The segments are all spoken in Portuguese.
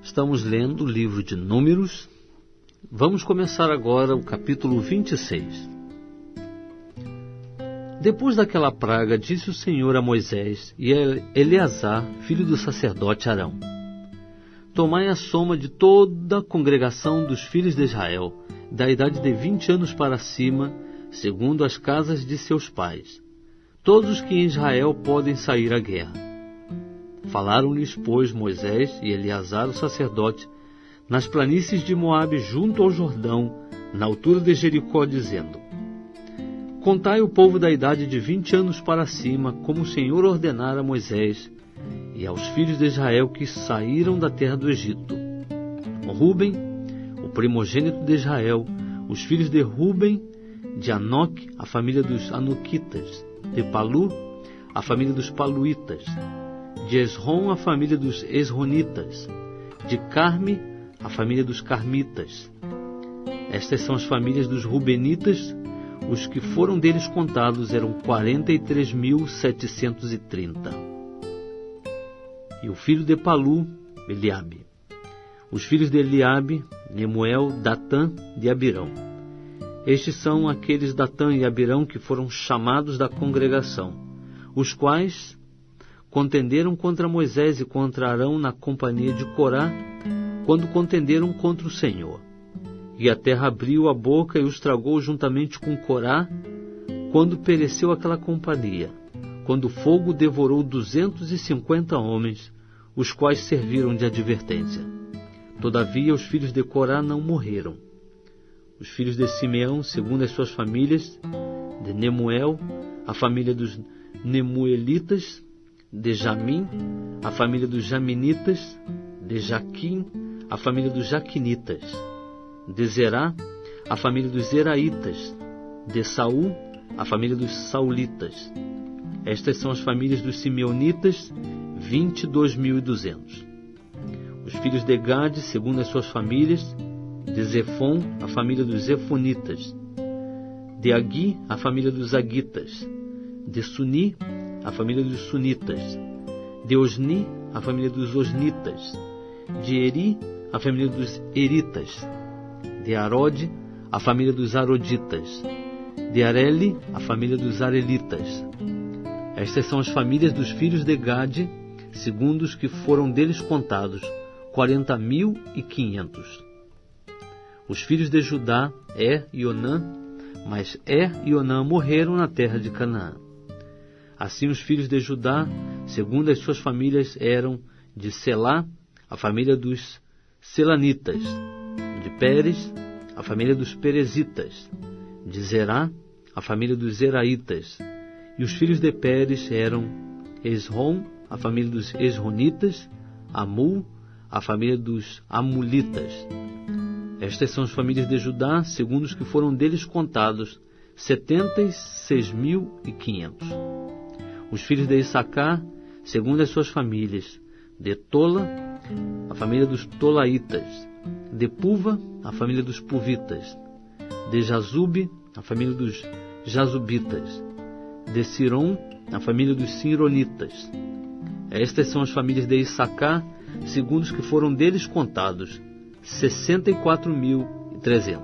Estamos lendo o livro de Números. Vamos começar agora o capítulo 26. Depois daquela praga, disse o Senhor a Moisés e a Eleazar, filho do sacerdote Arão: Tomai a soma de toda a congregação dos filhos de Israel, da idade de 20 anos para cima, segundo as casas de seus pais, todos os que em Israel podem sair à guerra. Falaram-lhes, pois, Moisés e Eleazar, o sacerdote, nas planícies de Moabe, junto ao Jordão, na altura de Jericó, dizendo: Contai o povo da idade de 20 anos para cima, como o Senhor ordenara a Moisés, e aos filhos de Israel que saíram da terra do Egito. Ruben, o primogênito de Israel, os filhos de Ruben, de Anoque, a família dos Anoquitas, de Palu, a família dos Paluitas, de Esrom, a família dos Esronitas, de Carme, a família dos Carmitas. Estas são as famílias dos Rubenitas. Os que foram deles contados eram 43.730. E o filho de Palu, Eliabe. Os filhos de Eliabe, Nemuel, Datã, de Abirão. Estes são aqueles Datã e Abirão que foram chamados da congregação, os quais contenderam contra Moisés e contra Arão na companhia de Corá, quando contenderam contra o Senhor. E a terra abriu a boca e os tragou juntamente com Corá, quando pereceu aquela companhia, quando o fogo devorou 250 homens, os quais serviram de advertência. Todavia os filhos de Corá não morreram. Os filhos de Simeão, segundo as suas famílias, de Nemuel, a família dos Nemuelitas, de Jamim, a família dos Jaminitas, de Jaquim, a família dos Jaquinitas, de Zerá, a família dos Zeraitas, de Saul, a família dos Saulitas. Estas são as famílias dos Simeonitas, 22.200. Os filhos de Gade, segundo as suas famílias, de Zefon, a família dos Zefonitas, de Agui, a família dos Agitas, de Suni, a família dos Sunitas, de Osni, a família dos Osnitas, de Eri, a família dos Eritas, de Arode, a família dos Aroditas, de Areli, a família dos Arelitas. Estas são as famílias dos filhos de Gade, segundo os que foram deles contados, 40.500. Os filhos de Judá, e Onã, mas e Onã morreram na terra de Canaã. Assim os filhos de Judá, segundo as suas famílias, eram de Selá, a família dos Selanitas, de Pérez, a família dos Perezitas, de Zerá, a família dos Zeraitas. E os filhos de Pérez eram Esrom, a família dos Esronitas, Amul, a família dos Amulitas. Estas são as famílias de Judá, segundo os que foram deles contados, 76.500. Os filhos de Issacar, segundo as suas famílias, de Tola, a família dos Tolaitas, de Puva, a família dos Puvitas, de Jazube, a família dos Jazubitas, de Siron, a família dos Sironitas. Estas são as famílias de Issacar, segundo os que foram deles contados, 64.300.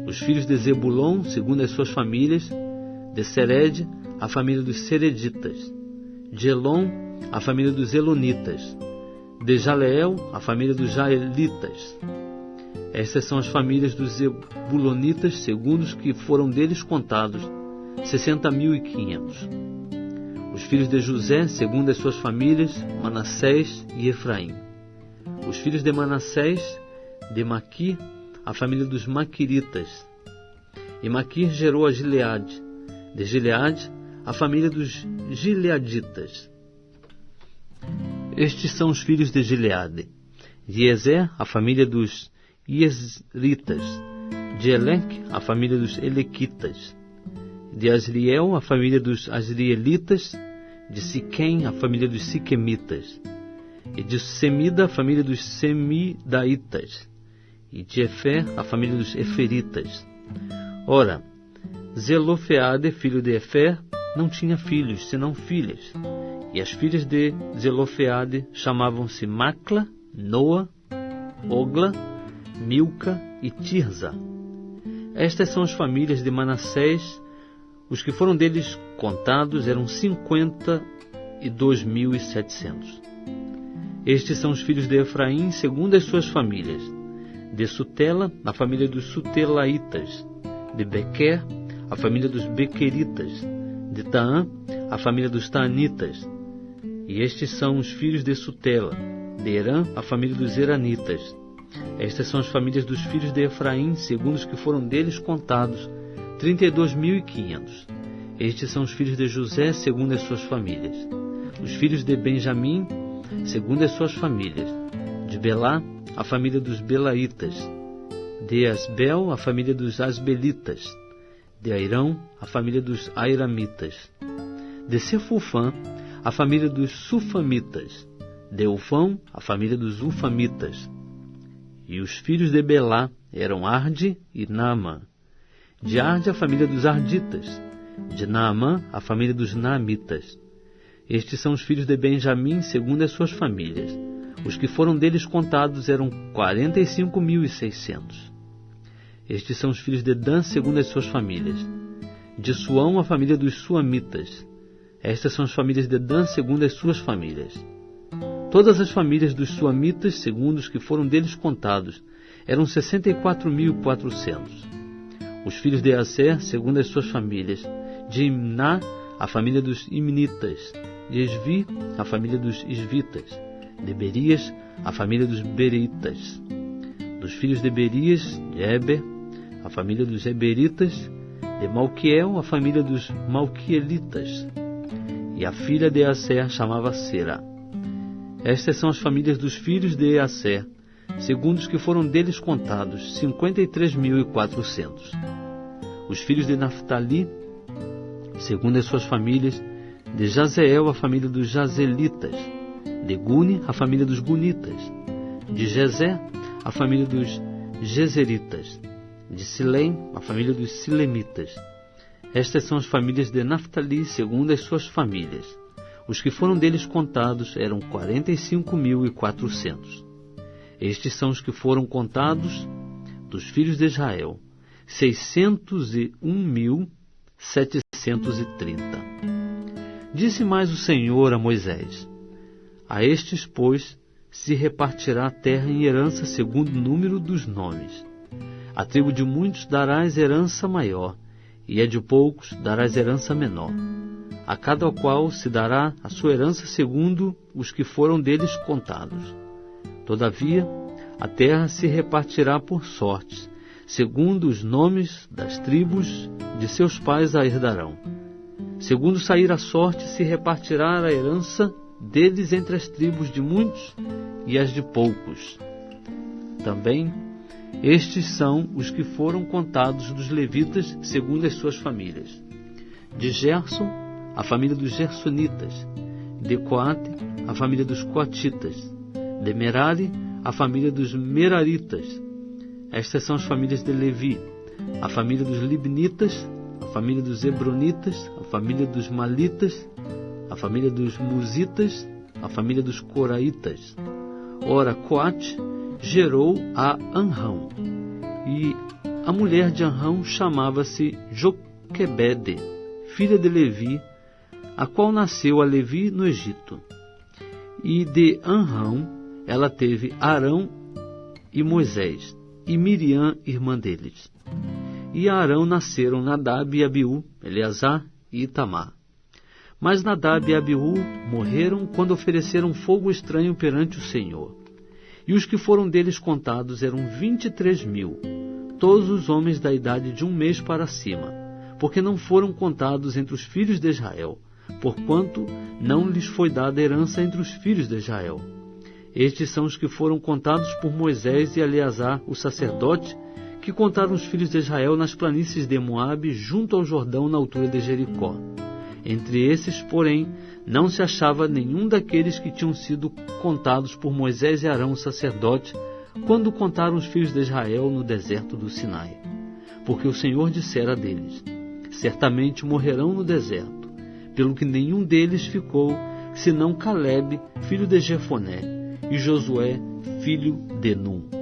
Os filhos de Zebulon, segundo as suas famílias, de Sered, a família dos Sereditas, de Elon, a família dos Elonitas, de Jaleel, a família dos Jaelitas. Estas são as famílias dos Zebulonitas, segundo os que foram deles contados, 60.500. Os filhos de José, segundo as suas famílias, Manassés e Efraim. Os filhos de Manassés, de Maqui, a família dos Maquiritas. E Maquir gerou a Gileade. De Gileade, a família dos Gileaditas. Estes são os filhos de Gileade. De Ezer, a família dos Iesritas. De Eleque, a família dos Elequitas. De Asriel, a família dos Asrielitas. De Siquém, a família dos Siquemitas. E de Semida, a família dos Semidaitas. E de Efer, a família dos Eferitas. Ora, Zelofeade, filho de Efer, não tinha filhos, senão filhas. E as filhas de Zelofeade chamavam-se Macla Noa, Ogla, Milca e Tirza. Estas são as famílias de Manassés. Os que foram deles contados eram 52.700. Estes são os filhos de Efraim, segundo as suas famílias. De Sutela, a família dos Sutelaitas. De Bequer, a família dos Bequeritas. De Taã, a família dos Taanitas. E estes são os filhos de Sutela. De Herã, a família dos Heranitas. Estas são as famílias dos filhos de Efraim, segundo os que foram deles contados, 32.500. Estes são os filhos de José, segundo as suas famílias. Os filhos de Benjamim, segundo as suas famílias. De Belá, a família dos Belaitas. De Asbel, a família dos Asbelitas. De Airão, a família dos Airamitas. De Sefufã, a família dos Sufamitas. De Ufão, a família dos Ufamitas. E os filhos de Belá eram Arde e Naamã. De Arde, a família dos Arditas. De Naamã, a família dos Naamitas. Estes são os filhos de Benjamim, segundo as suas famílias. Os que foram deles contados eram 45.600. Estes são os filhos de Dan, segundo as suas famílias. De Suão, a família dos Suamitas. Estas são as famílias de Dan, segundo as suas famílias. Todas as famílias dos Suamitas, segundo os que foram deles contados, eram 64.400. Os filhos de Aser, segundo as suas famílias. De Imná, a família dos Imnitas. De Esvi, a família dos Esvitas. De Berias, a família dos Bereitas. Dos filhos de Berias, de Eber, a família dos Eberitas. De Malquiel, a família dos Malquielitas. E a filha de Aser chamava Sera. Estas são as famílias dos filhos de Aser, segundo os que foram deles contados, 53.400. Os filhos de Naftali, segundo as suas famílias. De Jazeel, a família dos Jazelitas. De Guni, a família dos Gunitas. De Jezé, a família dos Jezeritas. De Silém, a família dos Silemitas. Estas são as famílias de Naftali, segundo as suas famílias. Os que foram deles contados eram 45.400. Estes são os que foram contados dos filhos de Israel, 601.730. Disse mais o Senhor a Moisés: a estes, pois, se repartirá a terra em herança segundo o número dos nomes. A tribo de muitos darás herança maior, e a de poucos darás herança menor. A cada qual se dará a sua herança segundo os que foram deles contados. Todavia, a terra se repartirá por sortes, segundo os nomes das tribos de seus pais a herdarão. Segundo sair a sorte, se repartirá a herança deles entre as tribos de muitos e as de poucos. Também, estes são os que foram contados dos levitas, segundo as suas famílias. De Gerson, a família dos Gersonitas. De Coate, a família dos Coatitas. De Merari, a família dos Meraritas. Estas são as famílias de Levi, a família dos Libnitas, a família dos Hebronitas, a família dos Malitas, a família dos Musitas, a família dos Coraitas. Ora, Coate gerou a Anrão, e a mulher de Anrão chamava-se Joquebede, filha de Levi, a qual nasceu a Levi no Egito. E de Anrão ela teve Arão e Moisés, e Miriam, irmã deles. E a Arão nasceram Nadab e Abiú, Eleazar e Itamar. Mas Nadab e Abiú morreram quando ofereceram fogo estranho perante o Senhor. E os que foram deles contados eram 23.000, todos os homens da idade de 1 mês para cima, porque não foram contados entre os filhos de Israel, porquanto não lhes foi dada herança entre os filhos de Israel. Estes são os que foram contados por Moisés e Eleazar, o sacerdote, que contaram os filhos de Israel nas planícies de Moabe, junto ao Jordão, na altura de Jericó. Entre esses, porém, não se achava nenhum daqueles que tinham sido contados por Moisés e Arão, o sacerdote, quando contaram os filhos de Israel no deserto do Sinai. Porque o Senhor dissera deles: certamente morrerão no deserto, pelo que nenhum deles ficou, senão Calebe, filho de Jefoné, e Josué, filho de Num.